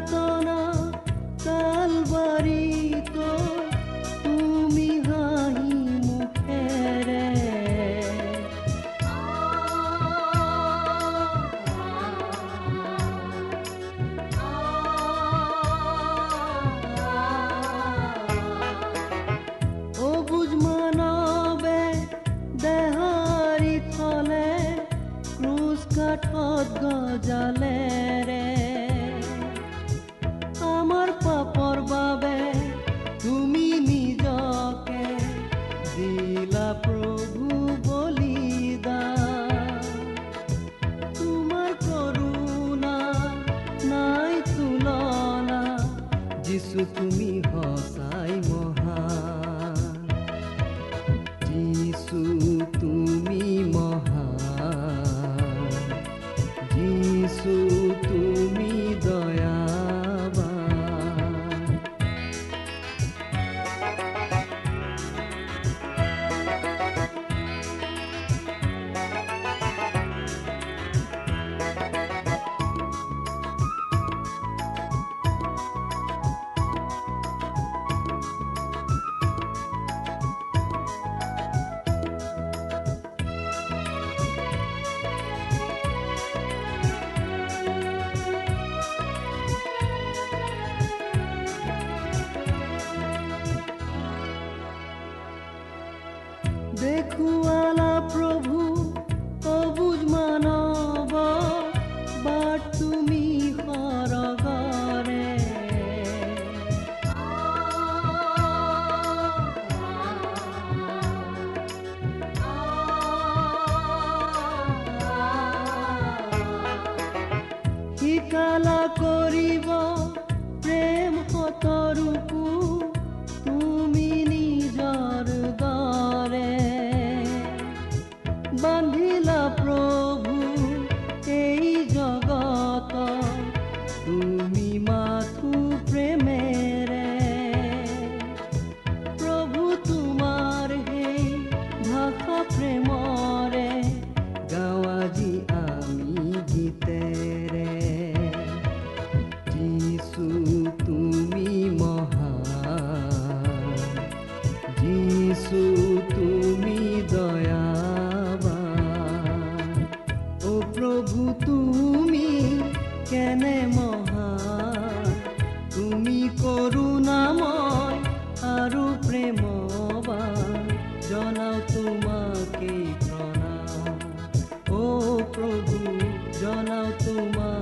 যাতনা কালবাৰীত তুমি হাঁহি মুখেৰে অবুজ মানৱে দেহাৰি থলে ক্ৰুজ কাঠত গজালেৰে আমাৰ পাপৰ বাবে তুমি নিজকে দিলা প্ৰভু বলিদান তোমাৰ করুণা নাই তুলনা যিশু তুমি সঁচাই মহান যিশু তুমি মহান যিশু তুমি দয়াবান দেখুৱালা প্ৰভু অবুজ মানৱ বাট তুমি সৰগৰে শিকালা কৰিব প্ৰেম সতৰূপো তুমি নিজৰ দৰে বান্ধিলা প্ৰভু এই জগত তুমি মাথো প্ৰেমেৰে প্ৰভু তোমাৰ সেই ভাষা প্ৰেমৰে গাওঁ আজি আমি গীতেৰে যিশু তুমি মহান যিশু তুমি দয়াবান ও প্ৰভু তুমি কেনে মহান তুমি কৰুণাময় আৰু প্ৰেমবান জনাও তোমাকে প্ৰণাম ও প্ৰভু জনাও তোমাক